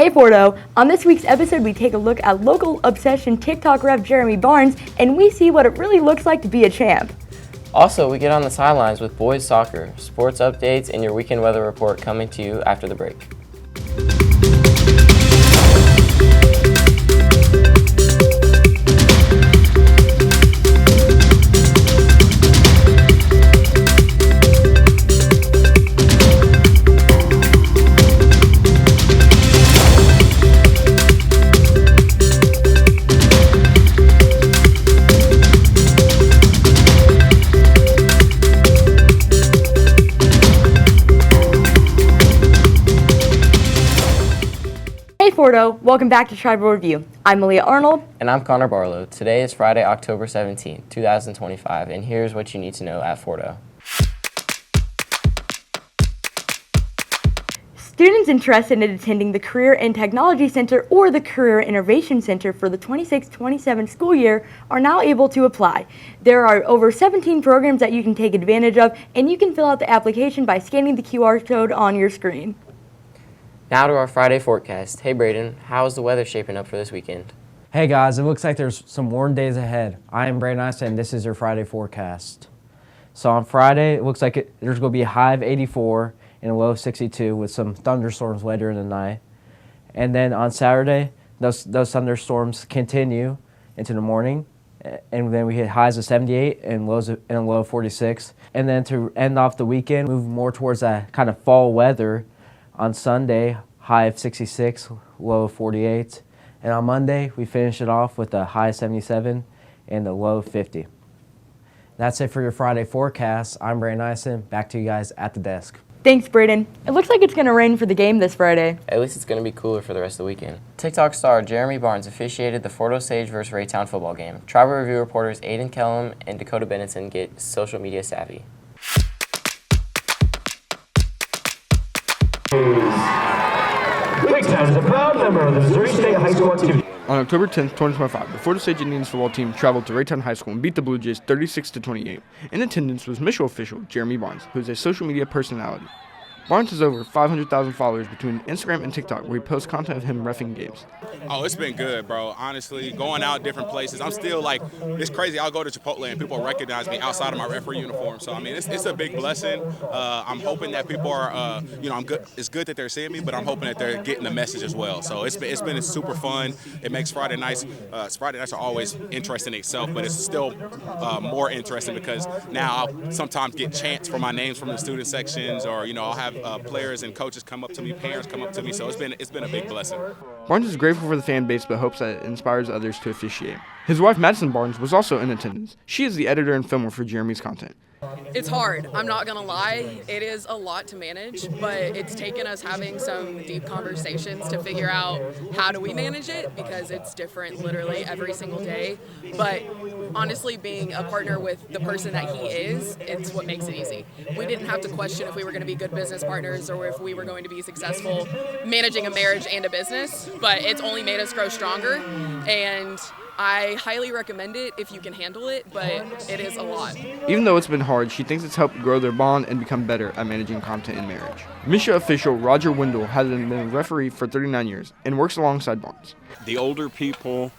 Hey Fordo, on this week's episode we take a look at local obsession TikTok rep Jeremy Barnes and we see what it really looks like to be a champ. Also, we get on the sidelines with boys soccer, sports updates, and your weekend weather report coming to you after the break. Hey Fordo, welcome back to Tribal Review. I'm Malia Arnold. And I'm Connor Barlow. Today is Friday, October 17th, 2025, and here's what you need to know at Fordo. Students interested in attending the Career and Technology Center or the Career Innovation Center for the 26-27 school year are now able to apply. There are over 17 programs that you can take advantage of, and you can fill out the application by scanning the QR code on your screen. Now to our Friday forecast. Hey Braden, how is the weather shaping up for this weekend? Hey guys, it looks like there's some warm days ahead. I am Braden Eisen, and this is your Friday forecast. So on Friday, it looks like there's going to be a high of 84 and a low of 62 with some thunderstorms later in the night. And then on Saturday, those thunderstorms continue into the morning. And then we hit highs of 78 and a low of 46. And then to end off the weekend, move more towards that kind of fall weather. On Sunday, high of 66, low of 48. And on Monday, we finish it off with a high of 77 and a low of 50. That's it for your Friday forecast. I'm Braden Eisen. Back to you guys at the desk. Thanks, Braden. It looks like it's going to rain for the game this Friday. At least it's going to be cooler for the rest of the weekend. TikTok star Jeremy Barnes officiated the Fort Osage vs. Raytown football game. Tribal Review reporters Aiden Kellum and Dakota Bennetson get social media savvy. Raytown is a proud member of the Missouri State High School activity. On October 10, 2025, the Fort Osage Indians football team traveled to Raytown High School and beat the Blue Jays 36-28. In attendance was Mitchell official Jeremy Barnes, who is a social media personality. Barnes has over 500,000 followers between Instagram and TikTok, where he posts content of him reffing games. Oh, it's been good, bro. Honestly, going out different places, I'm still like, it's crazy. I'll go to Chipotle and people recognize me outside of my referee uniform. So, I mean, it's a big blessing. I'm hoping that people are, I'm good. It's good that they're seeing me, but I'm hoping that they're getting the message as well. So it's been super fun. It makes Friday nights. Friday nights are always interesting in itself, but it's still more interesting because now I'll sometimes get chants for my names from the student sections, or I'll have players and coaches come up to me, parents come up to me. So it's been a big blessing. Barnes is grateful for the fan base, but hopes that it inspires others to officiate. His wife, Madison Barnes, was also in attendance. She is the editor and filmer for Jeremy's content. It's hard. I'm not going to lie. It is a lot to manage, but it's taken us having some deep conversations to figure out how do we manage it, because it's different literally every single day. But honestly, being a partner with the person that he is, it's what makes it easy. We didn't have to question if we were going to be good business partners or if we were going to be successful managing a marriage and a business, but it's only made us grow stronger, and I highly recommend it if you can handle it, but it is a lot. Even though it's been hard, she thinks it's helped grow their bond and become better at managing content in marriage. Misha official Roger Wendell has been a referee for 39 years and works alongside Barnes. The older people,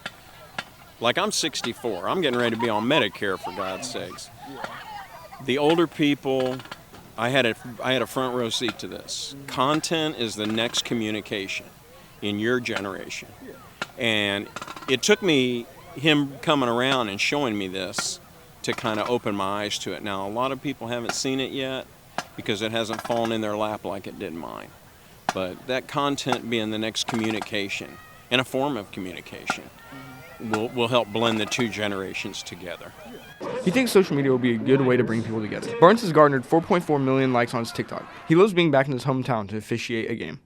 like I'm 64, I'm getting ready to be on Medicare, for God's sakes. The older people, I had a front row seat to this. Content is the next communication in your generation. And it took me him coming around and showing me this to kind of open my eyes to it. Now, a lot of people haven't seen it yet because it hasn't fallen in their lap like it did mine. But that content being the next communication and a form of communication will help blend the two generations together. He thinks social media will be a good way to bring people together. Barnes has garnered 4.4 million likes on his TikTok. He loves being back in his hometown to officiate a game.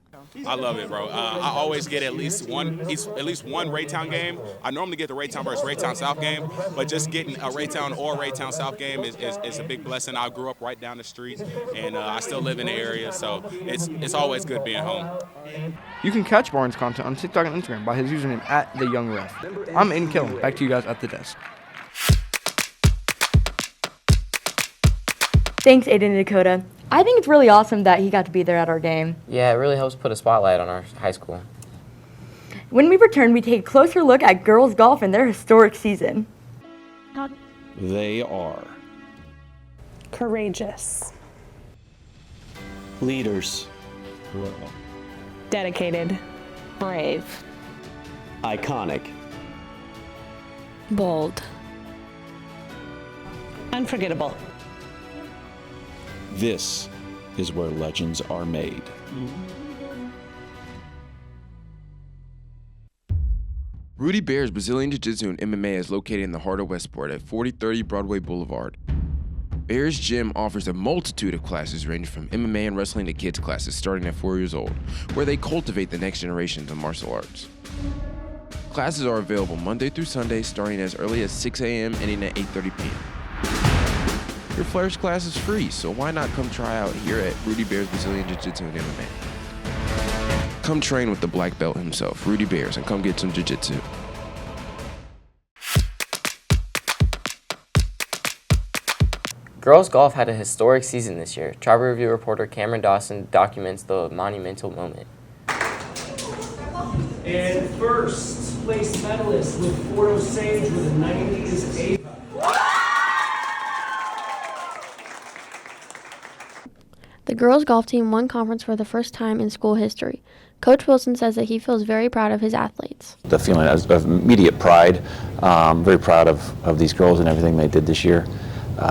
I love it, bro. I always get at least one Raytown game. I normally get the Raytown versus Raytown South game, but just getting a Raytown or Raytown South game is a big blessing. I grew up right down the street, and I still live in the area, so it's always good being home. You can catch Barnes' content on TikTok and Instagram by his username @TheYoungRef. I'm Aiden Killen. Back to you guys at the desk. Thanks, Aiden and Dakota. I think it's really awesome that he got to be there at our game. Yeah, it really helps put a spotlight on our high school. When we return, we take a closer look at girls golf and their historic season. They are Courageous. leaders, Dedicated. Brave. iconic, Bold. Unforgettable. this is where legends are made. Rudy Bear's Brazilian Jiu-Jitsu and MMA is located in the heart of Westport at 4030 Broadway Boulevard. Bear's Gym offers a multitude of classes ranging from MMA and wrestling to kids classes starting at 4 years old, where they cultivate the next generation of martial arts. Classes are available Monday through Sunday starting as early as 6 a.m. ending at 8:30 p.m. Your first class is free, so why not come try out here at Rudy Bear's Brazilian Jiu-Jitsu and MMA. Come train with the black belt himself, Rudy Bears, and come get some jiu-jitsu. Girls golf had a historic season this year. Tribal Review reporter Cameron Dawson documents the monumental moment. And first place medalist with Fort Osage with a 90 is Ava. The girls' golf team won conference for the first time in school history. Coach Wilson says that he feels very proud of his athletes. The feeling of immediate pride, very proud of these girls and everything they did this year.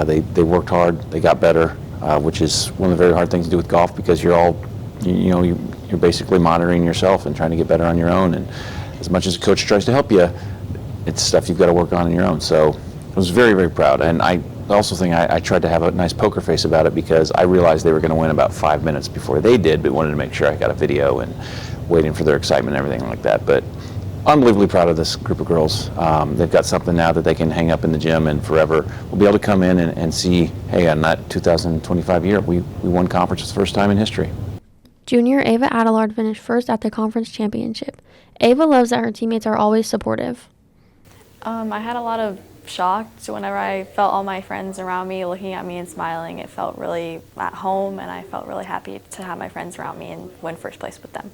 They worked hard, they got better, which is one of the very hard things to do with golf because you're all, you're basically monitoring yourself and trying to get better on your own. And as much as a coach tries to help you, it's stuff you've got to work on your own. So I was very, very proud. And I also think I tried to have a nice poker face about it because I realized they were going to win about 5 minutes before they did, but wanted to make sure I got a video and waiting for their excitement and everything like that. But unbelievably proud of this group of girls. They've got something now that they can hang up in the gym and forever we'll be able to come in and see, hey, on that 2025 year, we won conference for the first time in history. Junior Ava Adelard finished first at the conference championship. Ava loves that her teammates are always supportive. I had a lot of shock whenever I felt all my friends around me looking at me and smiling. It felt really at home, and I felt really happy to have my friends around me and win first place with them.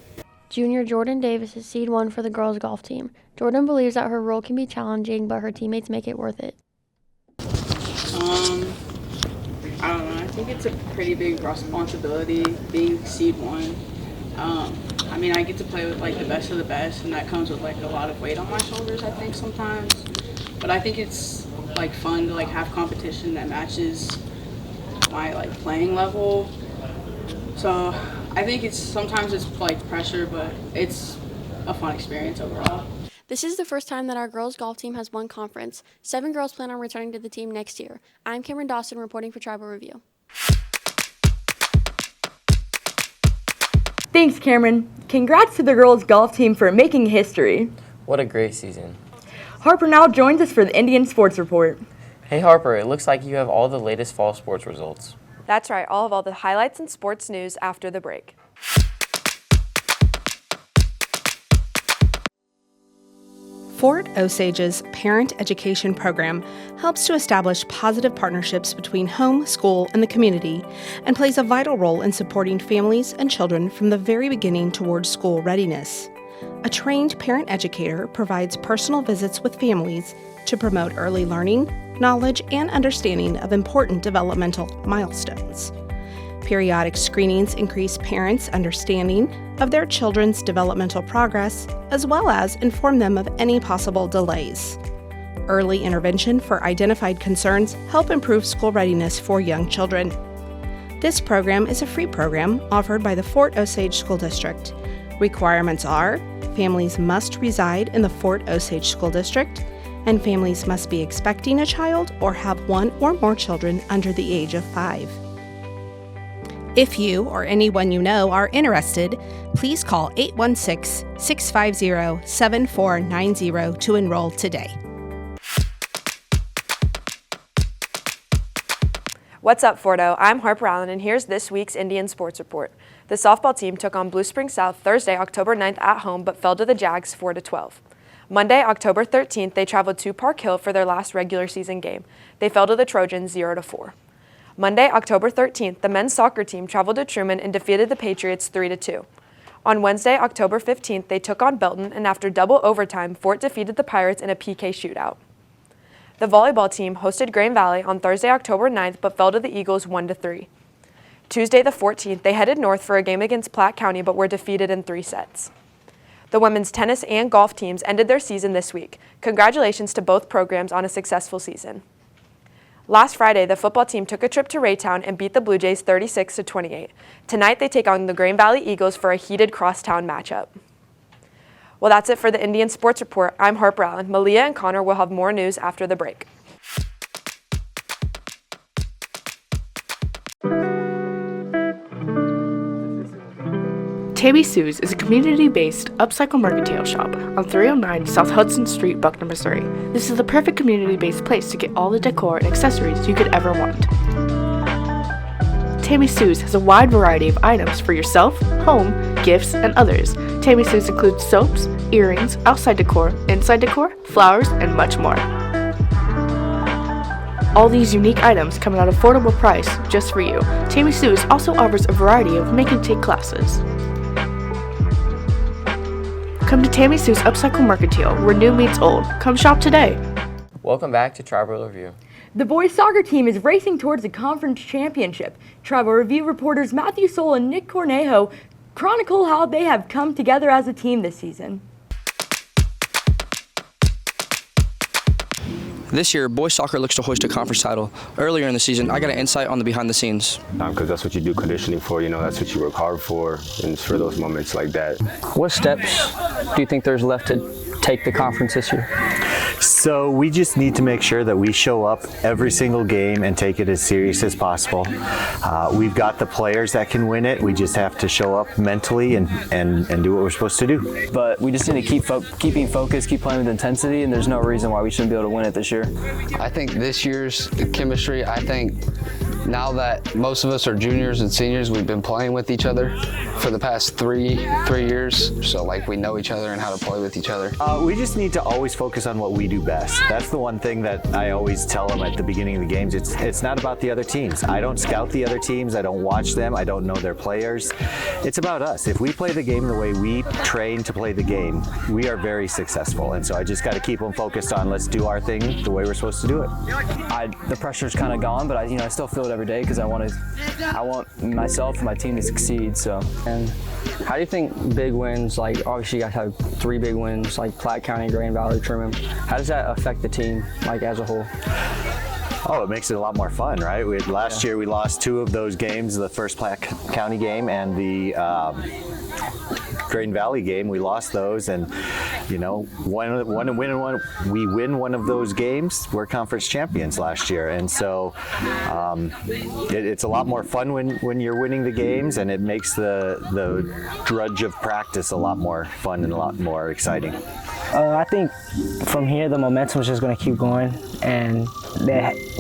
Junior Jordan Davis is seed 1 for the girls' golf team. Jordan believes that her role can be challenging, but her teammates make it worth it. I don't know. I think it's a pretty big responsibility being seed 1. I mean, I get to play with like the best of the best, and that comes with like a lot of weight on my shoulders, I think sometimes. But I think it's like fun to like have competition that matches my like playing level. So I think sometimes it's like pressure, but it's a fun experience overall. This is the first time that our girls' golf team has won conference. 7 girls plan on returning to the team next year. I'm Cameron Dawson reporting for Tribal Review. Thanks, Cameron. Congrats to the girls' golf team for making history. What a great season. Harper now joins us for the Indian Sports Report. Hey Harper, it looks like you have all the latest fall sports results. That's right, I'll have all the highlights and sports news after the break. Fort Osage's Parent Education Program helps to establish positive partnerships between home, school, and the community, and plays a vital role in supporting families and children from the very beginning towards school readiness. A trained parent educator provides personal visits with families to promote early learning, knowledge, and understanding of important developmental milestones. Periodic screenings increase parents' understanding of their children's developmental progress, as well as inform them of any possible delays. Early intervention for identified concerns help improve school readiness for young children. This program is a free program offered by the Fort Osage School District. Requirements are: families must reside in the Fort Osage School District, and families must be expecting a child or have 1 or more children under the age of 5. If you or anyone you know are interested, please call 816-650-7490 to enroll today. What's up, Fordo? I'm Harper Allen, and here's this week's Indian Sports Report. The softball team took on Blue Spring South Thursday, October 9th at home, but fell to the Jags 4-12. Monday, October 13th, they traveled to Park Hill for their last regular season game. They fell to the Trojans 0-4. Monday, October 13th, the men's soccer team traveled to Truman and defeated the Patriots 3-2. On Wednesday, October 15th, they took on Belton, and after double overtime, Fort defeated the Pirates in a PK shootout. The volleyball team hosted Grand Valley on Thursday, October 9th, but fell to the Eagles 1-3. Tuesday, the 14th, they headed north for a game against Platte County, but were defeated in 3 sets. The women's tennis and golf teams ended their season this week. Congratulations to both programs on a successful season. Last Friday, the football team took a trip to Raytown and beat the Blue Jays 36-28. Tonight, they take on the Grand Valley Eagles for a heated crosstown matchup. Well, that's it for the Indian Sports Report. I'm Harper Allen. Malia and Connor will have more news after the break. Tammy Sue's is a community-based upcycle mercantile shop on 309 South Hudson Street, Buckner, Missouri. This is the perfect community-based place to get all the decor and accessories you could ever want. Tammy Sue's has a wide variety of items for yourself, home, gifts, and others. Tammy Sue's includes soaps, earrings, outside decor, inside decor, flowers, and much more. All these unique items come at an affordable price just for you. Tammy Sue's also offers a variety of make and take classes. Come to Tammy Sue's Upcycle Mercantile, where new meets old. Come shop today. Welcome back to Tribal Review. The boys soccer team is racing towards the conference championship. Tribal Review reporters Matthew Soul and Nick Cornejo chronicle how they have come together as a team this season. This year, boys soccer looks to hoist a conference title. Earlier in the season, I got an insight on the behind the scenes. Because that's what you do conditioning for, that's what you work hard for, and it's for those moments like that. What steps do you think there's left to take the conference this year? So we just need to make sure that we show up every single game and take it as serious as possible. We've got the players that can win it. We just have to show up mentally and do what we're supposed to do. But we just need to keep being focused, keep playing with intensity, and there's no reason why we shouldn't be able to win it this year. I think this year's chemistry, now that most of us are juniors and seniors, we've been playing with each other for the past three years. So we know each other and how to play with each other. We just need to always focus on what we do best. That's the one thing that I always tell them at the beginning of the games. It's not about the other teams. I don't scout the other teams. I don't watch them. I don't know their players. It's about us. If we play the game the way we train to play the game, we are very successful. And so I just got to keep them focused on let's do our thing the way we're supposed to do it. The pressure's kind of gone, but I still feel it every day because I want myself and my team to succeed. So, and how do you think big wins, obviously you guys have 3 big wins, like Platte County, Grand Valley, Truman. How does that affect the team, as a whole? Oh, it makes it a lot more fun, right? Last year we lost 2 of those games, the first Platte County game and the Grand Valley game. We lost those, and we win one of those games, we're conference champions last year. And so it's a lot more fun when you're winning the games, and it makes the drudge of practice a lot more fun and a lot more exciting. I think from here the momentum is just going to keep going, and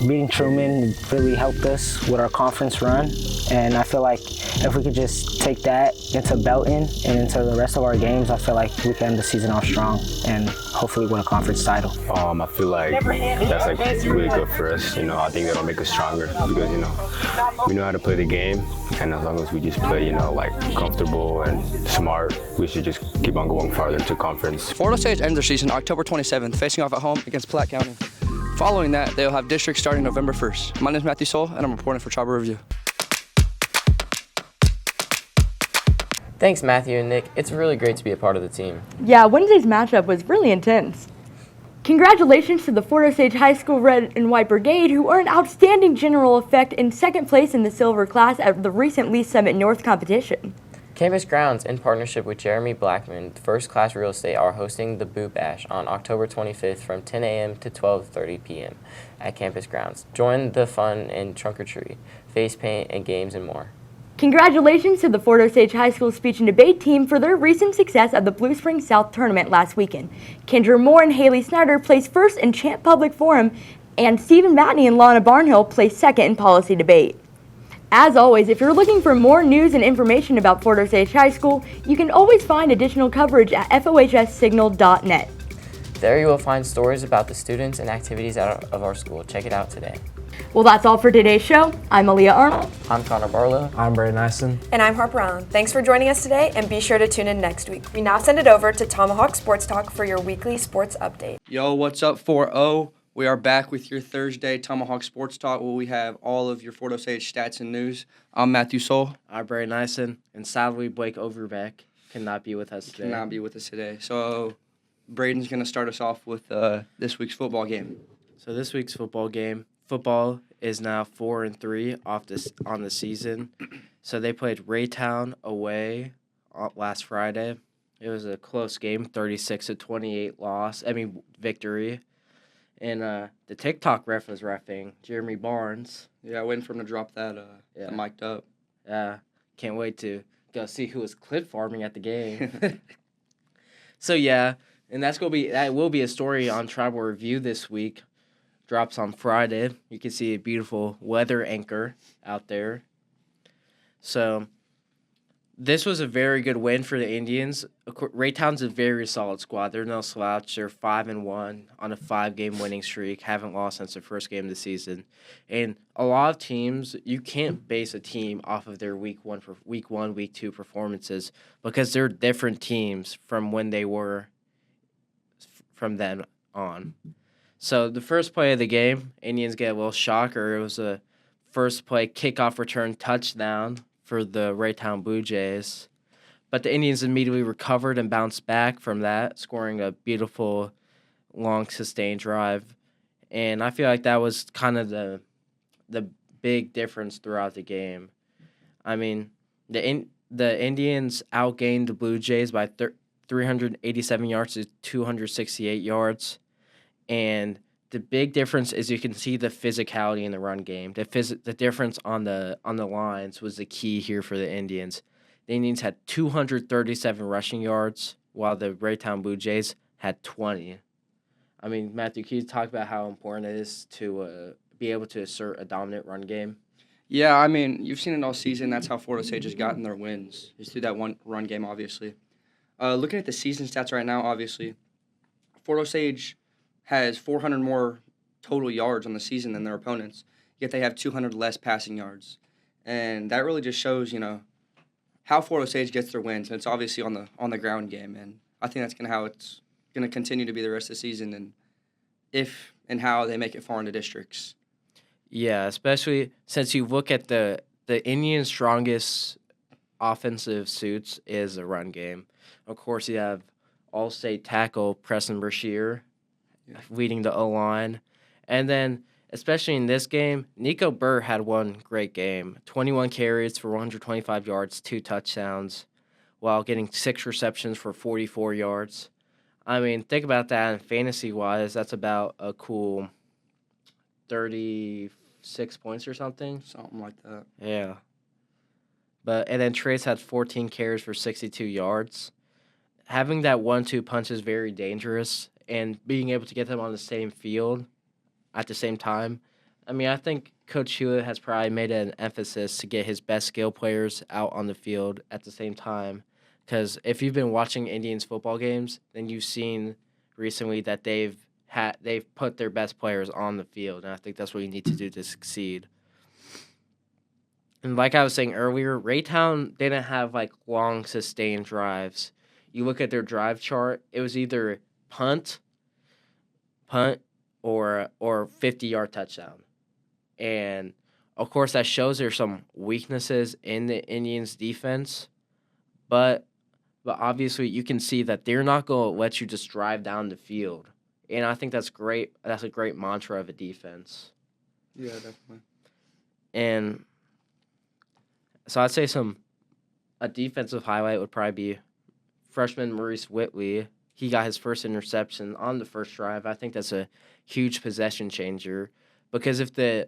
beating Truman really helped us with our conference run, and I feel like if we could just take that into Belton and into the rest of our games, I feel like we can end the season off strong and hopefully win a conference title. I feel like that's really good for us. I think that'll make us stronger because we know how to play the game, and as long as we just play comfortable and smart, we should just keep on going farther to conference. Fort Osage ends their season October 27th, facing off at home against Platte County. Following that, they'll have districts starting November 1st. My name is Matthew Soul, and I'm reporting for Tribal Review. Thanks, Matthew and Nick. It's really great to be a part of the team. Yeah, Wednesday's matchup was really intense. Congratulations to the Fort Osage High School Red and White Brigade, who earned outstanding general effect in 2nd place in the silver class at the recent Lee Summit North competition. Campus Grounds, in partnership with Jeremy Blackman, First Class Real Estate, are hosting the Boot Bash on October 25th from 10 a.m. to 12:30 p.m. at Campus Grounds. Join the fun in trunk or treat, face paint, and games and more. Congratulations to the Fort Osage High School Speech and Debate team for their recent success at the Blue Springs South Tournament last weekend. Kendra Moore and Haley Snyder placed first in Chant Public Forum, and Stephen Matney and Lana Barnhill placed second in Policy Debate. As always, if you're looking for more news and information about Fort Osage High School, you can always find additional coverage at fohssignal.net. There you will find stories about the students and activities of our school. Check it out today. Well, that's all for today's show. I'm Aaliyah Arnold. I'm Connor Barlow. I'm Brayden Nyson. And I'm Harper Allen. Thanks for joining us today, and be sure to tune in next week. We now send it over to Tomahawk Sports Talk for your weekly sports update. Yo, what's up, 4-0? We are back with your Thursday Tomahawk Sports Talk, where we have all of your Fort Osage stats and news. I'm Matthew Soul. I'm Brayden Nyson. And sadly, Blake Overbeck cannot be with us today. So Braden's going to start us off with this week's football game. So this week's football game, football is now 4-3 on the season. So they played Raytown away last Friday. It was a close game, 36-28 victory. And the TikTok ref was reffing, Jeremy Barnes. Yeah, waiting for him to drop that mic'd up. Yeah, can't wait to go see who was clit farming at the game. So yeah, and that will be a story on Tribal Review this week. Drops on Friday. You can see a beautiful weather anchor out there. So this was a very good win for the Indians. Raytown's a very solid squad. They're no slouch. They're 5-1 on a 5-game winning streak. Haven't lost since the first game of the season. And a lot of teams, you can't base a team off of their week one, week 2 performances because they're different teams from when they were from then on. So the first play of the game, Indians get a little shocker. It was a first play kickoff return touchdown for the Raytown Blue Jays. But the Indians immediately recovered and bounced back from that, scoring a beautiful, long, sustained drive. And I feel like that was kind of the big difference throughout the game. I mean, the Indians outgained the Blue Jays by 387 yards to 268 yards. And the big difference is you can see the physicality in the run game. The difference on the lines was the key here for the Indians. The Indians had 237 rushing yards, while the Raytown Blue Jays had 20. I mean, Matthew, can you talk about how important it is to be able to assert a dominant run game? Yeah, I mean, you've seen it all season. That's how Fort Osage has gotten their wins, is through that one run game, obviously. Looking at the season stats right now, obviously, Fort Osage has 400 more total yards on the season than their opponents, yet they have 200 less passing yards. And that really just shows, how Fort Osage gets their wins. And it's obviously on the ground game. And I think that's how it's going to continue to be the rest of the season, and if and how they make it far into districts. Yeah, especially since you look at the Indians' strongest offensive suits is the run game. Of course, you have all-state tackle Preston Brashear leading the O-line. And then, especially in this game, Nico Burr had one great game. 21 carries for 125 yards, 2 touchdowns, while getting 6 receptions for 44 yards. I mean, think about that in fantasy-wise. That's about a cool 36 points or something. Something like that. Yeah. And then Trace had 14 carries for 62 yards. Having that 1-2 punch is very dangerous, and being able to get them on the same field at the same time. I mean, I think Coach Hewitt has probably made an emphasis to get his best skill players out on the field at the same time. Because if you've been watching Indians football games, then you've seen recently that they've put their best players on the field, and I think that's what you need to do to succeed. And like I was saying earlier, Raytown didn't have long sustained drives. You look at their drive chart, it was either punt, or 50-yard touchdown. And, of course, that shows there's some weaknesses in the Indians' defense. But obviously you can see that they're not going to let you just drive down the field. And I think that's great. That's a great mantra of a defense. Yeah, definitely. And so I'd say a defensive highlight would probably be freshman Maurice Whitley. He got his first interception on the first drive. I think that's a huge possession changer because the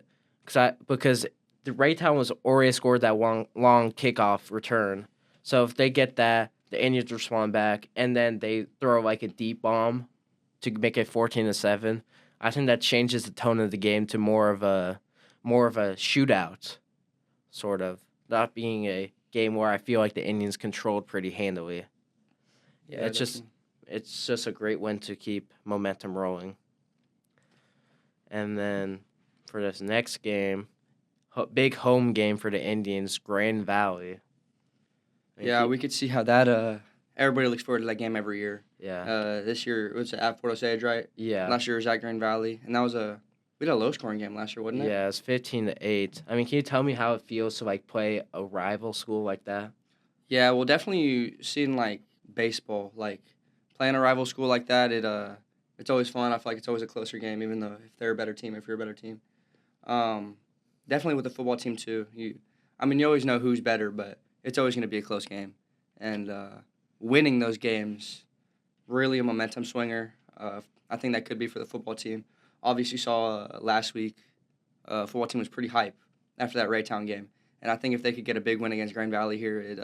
Raytown was already scored that long kickoff return. So if they get that, the Indians respond back, and then they throw a deep bomb to make it 14-7. I think that changes the tone of the game to more of a shootout, sort of, not being a game where I feel like the Indians controlled pretty handily. Yeah, it's just a great win to keep momentum rolling. And then for this next game, big home game for the Indians, Grand Valley. Yeah, we could see how that. Everybody looks forward to that game every year. Yeah. This year it was at Fort Osage, right? Yeah. Last year it was at Grand Valley, and that was we had a low scoring game last year, wasn't it? Yeah, it's 15-8. I mean, can you tell me how it feels to like play a rival school like that? Yeah, well, definitely seeing like baseball, like playing a rival school like that, it's always fun. I feel like it's always a closer game, even though if they're a better team, if you're a better team. Definitely with the football team too. You always know who's better, but it's always going to be a close game, and winning those games, really a momentum swinger. I think that could be for the football team. Obviously, saw last week, football team was pretty hype after that Raytown game, and I think if they could get a big win against Grand Valley here, it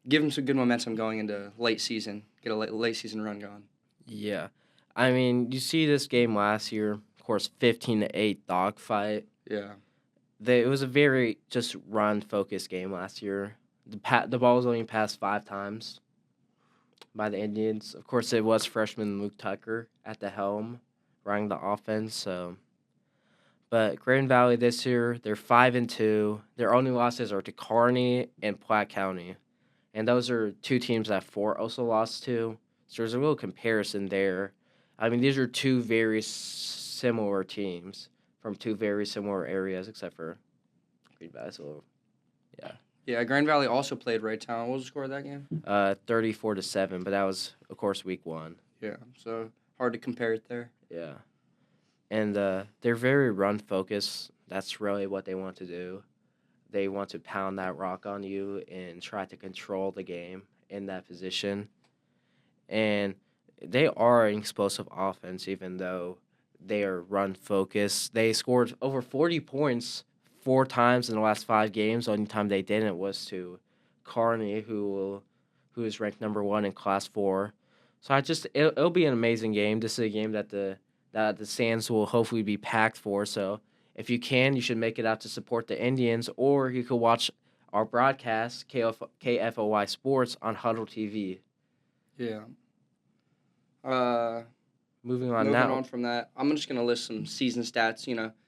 give them some good momentum going into late season, get a late season run going. Yeah, I mean, you see this game last year, of course, 15-8 dogfight. Yeah. It was a very just run-focused game last year. The ball was only passed 5 times by the Indians. Of course, it was freshman Luke Tucker at the helm running the offense. So, but Grand Valley this year, they're 5-2. Their only losses are to Kearney and Platte County, and those are 2 teams that Fort also lost to. So there's a little comparison there. I mean, these are 2 very similar teams from 2 very similar areas, except for Green Valley. So, yeah. Yeah, Grand Valley also played Raytown. What was the score of that game? 34-7, but that was, of course, week 1. Yeah, so hard to compare it there. Yeah. And they're very run-focused. That's really what they want to do. They want to pound that rock on you and try to control the game in that position. And they are an explosive offense, even though they are run-focused. They scored over 40 points 4 times in the last 5 games. The only time they didn't was to Kearney, who is ranked number 1 in Class 4. So it'll be an amazing game. This is a game that the stands will hopefully be packed for. So if you can, you should make it out to support the Indians, or you could watch our broadcast, KFOY Sports, on Huddle TV. Yeah. Moving on Moving on from that, I'm just going to list some season stats.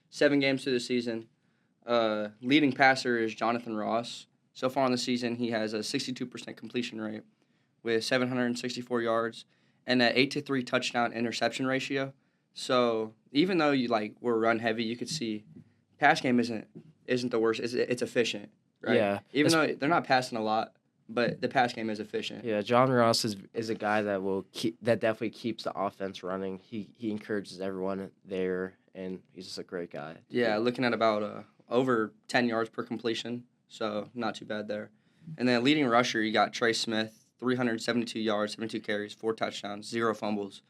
7 games through the season. Leading passer is Jonathan Ross. So far in the season, he has a 62% completion rate with 764 yards and an 8-3 touchdown interception ratio. So even though we're run heavy, you could see pass game isn't the worst. It's efficient, right? Yeah. Even though they're not passing a lot, but the pass game is efficient. Yeah, John Ross is a guy that definitely keeps the offense running. He encourages everyone there, and he's just a great guy. Yeah, looking at about over 10 yards per completion, so not too bad there. And then leading rusher, you got Trey Smith, 372 yards, 72 carries, 4 touchdowns, 0 fumbles.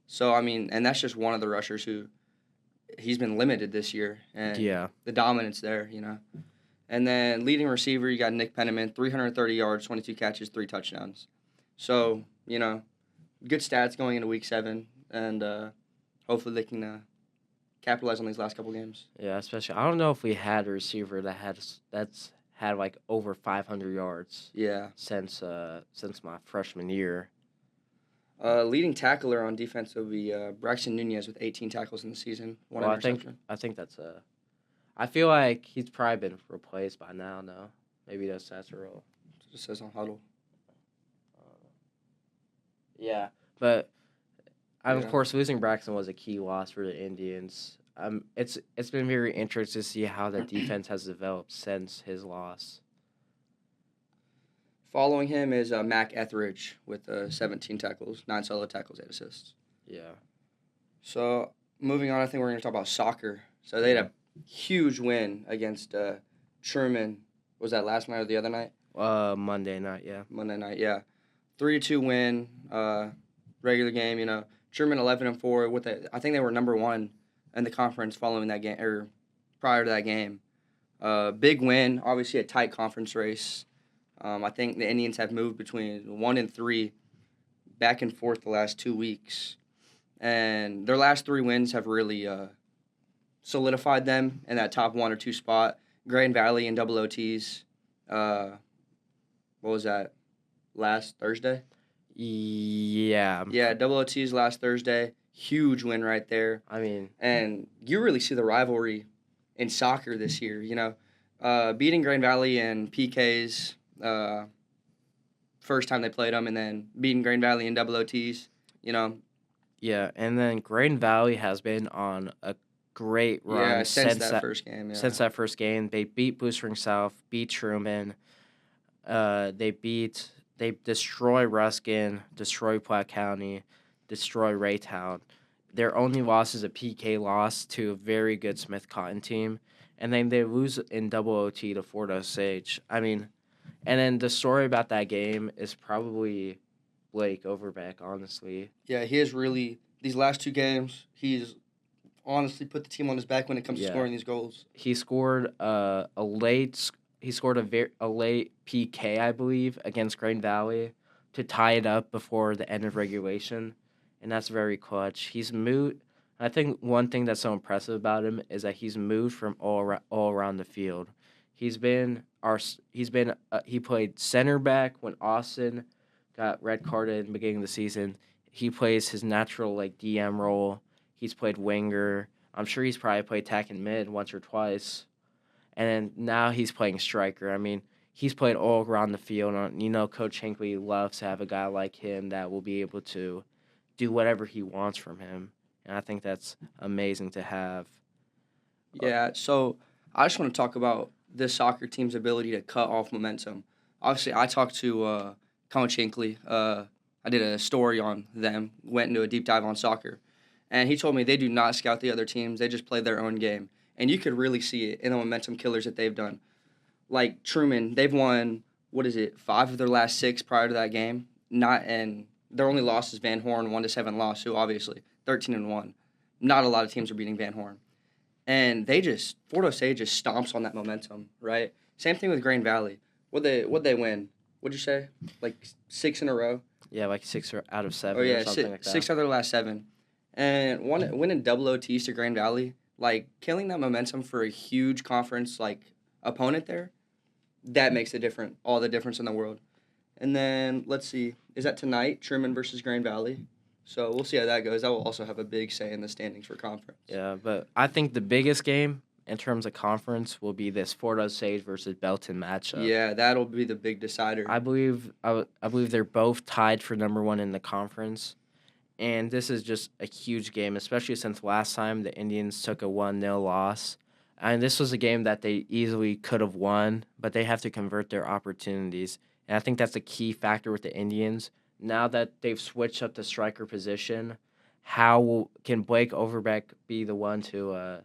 So, and that's just one of the rushers who he's been limited this year. And the dominance there, And then leading receiver, you got Nick Penniman, 330 yards, 22 catches, 3 touchdowns. So, good stats going into Week 7, and hopefully they can capitalize on these last couple games. Yeah, especially I don't know if we had a receiver that's had like over 500 yards. Yeah. Since my freshman year. Leading tackler on defense will be Braxton Nunez with 18 tackles in the season. I think that's I feel like he's probably been replaced by now. No, maybe those stats are real. It just says on Huddle. Yeah, but of course losing Braxton was a key loss for the Indians. It's been very interesting to see how the defense has developed since his loss. Following him is Mac Etheridge with 17 tackles, 9 solo tackles, 8 assists. Yeah. So moving on, I think we're going to talk about soccer. So they had a huge win against Truman. Was that last night or the other night? Monday night, yeah. Monday night, yeah. 3-2 win, regular game. Truman 11-4. I think they were number 1 in the conference following that game or prior to that game. Big win, obviously a tight conference race. I think the Indians have moved between 1 and 3 back and forth the last 2 weeks. And their last 3 wins have really solidified them in that top 1 or 2 spot. Grand Valley and double OTs. What was that? Last Thursday? Yeah. Yeah, double OTs last Thursday. Huge win right there. I mean, and you really see the rivalry in soccer this year. Beating Grand Valley and PKs first time they played them, and then beating Grand Valley in double OTs. yeah, and then Grain Valley has been on a great run since that first game. Yeah. Since that first game, they beat Blue Spring South, beat Truman. They destroy Ruskin, destroy Platte County, destroy Raytown. Their only loss is a PK loss to a very good Smith Cotton team, and then they lose in double OT to Fort Osage. I mean, and then the story about that game is probably Blake Overbeck, honestly. Yeah, he has really these last two games. He's honestly put the team on his back when it comes to scoring these goals. He scored a late PK, I believe, against Grain Valley to tie it up before the end of regulation, and that's very clutch. He's moved. I think one thing that's so impressive about him is that he's moved from all around the field. He played center back when Austin got red carded in the beginning of the season. He plays his natural DM role. He's played winger. I'm sure he's probably played tack and mid once or twice. And then now he's playing striker. I mean, he's played all around the field. Coach Hinckley loves to have a guy like him that will be able to do whatever he wants from him. And I think that's amazing to have. Yeah, so I just want to talk about this soccer team's ability to cut off momentum. Obviously, I talked to Coach Hinckley. I did a story on them, went into a deep dive on soccer. And he told me they do not scout the other teams. They just play their own game. And you could really see it in the momentum killers that they've done. Like Truman, they've won, 5 of their last 6 prior to that game. And their only loss is Van Horn, 1-7 loss, who obviously 13-1. Not a lot of teams are beating Van Horn. And Fort Osage just stomps on that momentum, right? Same thing with Grain Valley. What'd they win? What'd you say? 6 in a row? Yeah, 6 out of 7 or something like that. 6 out of their last 7. And winning double OTs to Grain Valley, killing that momentum for a huge conference opponent there, that makes all the difference in the world. And then let's see, is that tonight, Truman versus Grain Valley? So we'll see how that goes. That will also have a big say in the standings for conference. Yeah, but I think the biggest game in terms of conference will be this Fort Osage versus Belton matchup. Yeah, that'll be the big decider. I believe they're both tied for number 1 in the conference. And this is just a huge game, especially since last time the Indians took a 1-0 loss. And this was a game that they easily could have won, but they have to convert their opportunities. And I think that's a key factor with the Indians. Now that they've switched up the striker position, can Blake Overbeck be the one to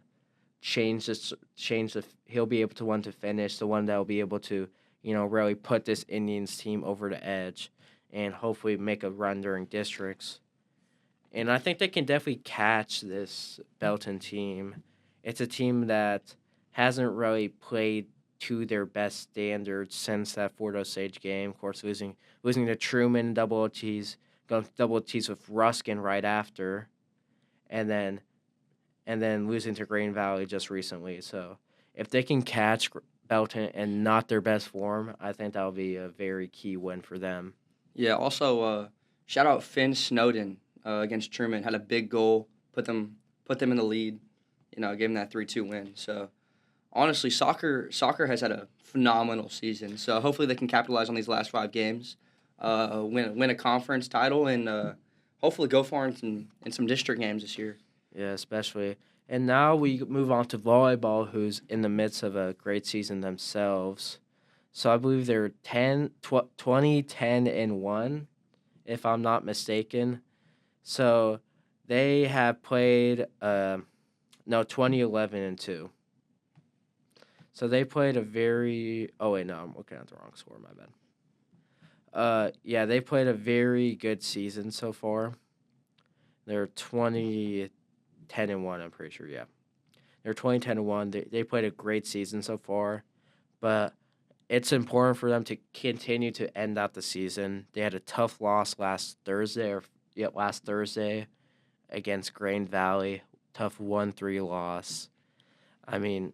he'll be able to finish, the one that will be able to, really put this Indians team over the edge and hopefully make a run during districts. And I think they can definitely catch this Belton team. It's a team that hasn't really played to their best standards since that Fort Osage game. Of course, losing to Truman double OTs, going double OTs with Ruskin right after, and then losing to Grain Valley just recently. So if they can catch Belton and not their best form, I think that'll be a very key win for them. Yeah. Also, shout out Finn Snowden. Against Truman, had a big goal, put them in the lead, gave them that 3-2 win. So, honestly, soccer has had a phenomenal season. So hopefully they can capitalize on these last 5 games, win a conference title, and hopefully go far in some district games this year. Yeah, especially. And now we move on to volleyball, who's in the midst of a great season themselves. So I believe they're 20-10-1, if I'm not mistaken. So they have played 20-11-2. So they played a very I'm looking at the wrong score, my bad. They played a very good season so far. They're 20-10-1, I'm pretty sure, yeah. They're 20-10-1. They played a great season so far, but it's important for them to continue to end out the season. They had a tough loss last Thursday against Grain Valley. Tough 1-3 loss. I mean,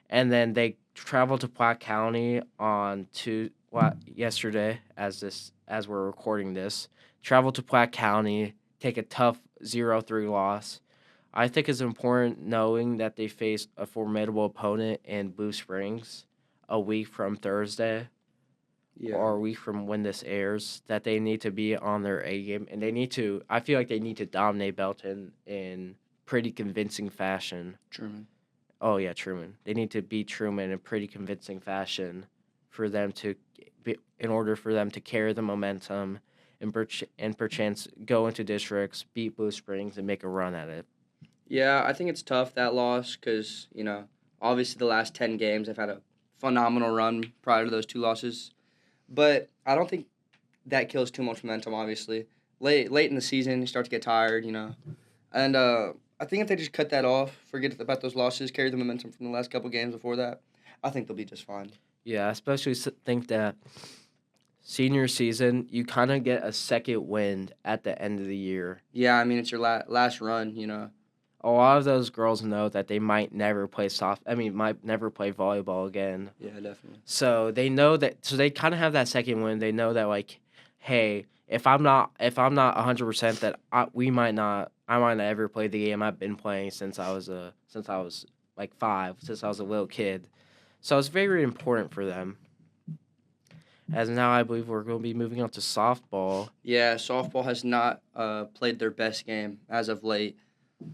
and then they traveled to Platte County on yesterday, as we're recording this, travel to Platte County, take a tough 0-3 loss. I think it's important knowing that they face a formidable opponent in Blue Springs a week from Thursday, or a week from when this airs, that they need to be on their A game, and I feel like they need to dominate Belton in pretty convincing fashion. Truman. Oh yeah, Truman. They need to beat Truman in pretty convincing fashion in order for them to carry the momentum and perchance go into districts, beat Blue Springs, and make a run at it. Yeah, I think it's tough, that loss, because, obviously the last 10 games they've had a phenomenal run prior to those 2 losses. But I don't think that kills too much momentum, obviously. Late in the season, you start to get tired, And I think if they just cut that off, forget about those losses, carry the momentum from the last couple games before that, I think they'll be just fine. Yeah, I especially think that senior season, you kind of get a second wind at the end of the year. Yeah, I mean, it's your last run, A lot of those girls know that they might never play might never play volleyball again. Yeah, definitely. So they know that. So they kind of have that second win. They know that, like, hey, if I'm not 100%, that I might not ever play the game I've been playing since I was like 5, since I was a little kid. So it's very important for them. As now I believe we're going to be moving on to softball. Yeah, softball has not played their best game as of late.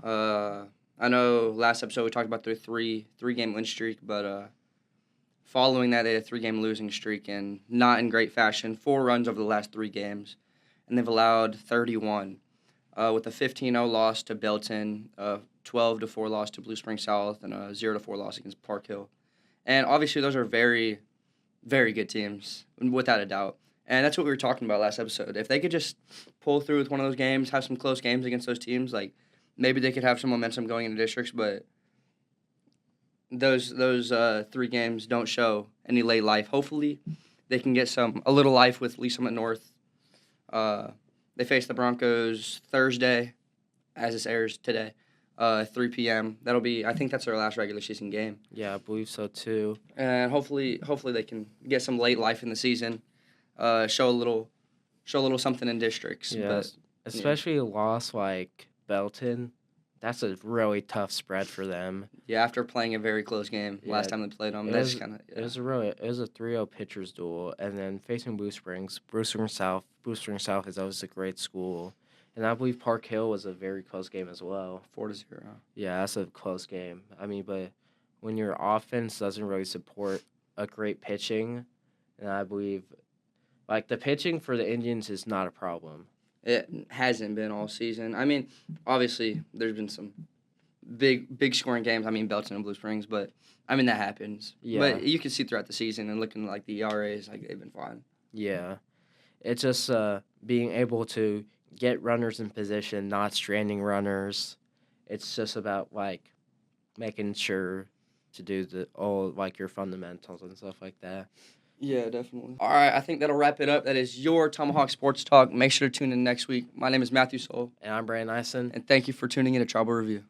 I know last episode we talked about their three-game win streak, but following that, they had a 3-game losing streak, and not in great fashion. 4 runs over the last 3 games, and they've allowed 31, with a 15-0 loss to Belton, a 12-4 loss to Blue Springs South, and a 0-4 loss against Park Hill. And obviously, those are very, very good teams, without a doubt. And that's what we were talking about last episode. If they could just pull through with one of those games, have some close games against those teams, like, maybe they could have some momentum going into districts, but those 3 games don't show any late life. Hopefully, they can get a little life with Lee Summit North. They face the Broncos Thursday, as this airs today, 3 p.m. I think that's their last regular season game. Yeah, I believe so too. And hopefully they can get some late life in the season, show a little something in districts. Yeah, especially a loss like Belton, that's a really tough spread for them. Yeah, after playing a very close game last time they played them, it was a 3-0 pitchers duel, and then facing Blue Springs South. Blue Springs South is always a great school, and I believe Park Hill was a very close game as well. 4-0. Yeah, that's a close game. I mean, but when your offense doesn't really support a great pitching, and I believe, like, the pitching for the Indians is not a problem. It hasn't been all season. I mean, obviously, there's been some big scoring games. I mean, Belton and Blue Springs, but, I mean, that happens. Yeah. But you can see throughout the season and looking like the ERAs, like, they've been fine. Yeah. It's just being able to get runners in position, not stranding runners. It's just about, like, making sure to do your fundamentals and stuff like that. Yeah, definitely. All right, I think that'll wrap it up. That is your Tomahawk Sports Talk. Make sure to tune in next week. My name is Matthew Soul. And I'm Brandon Eisen. And thank you for tuning in to Tribal Review.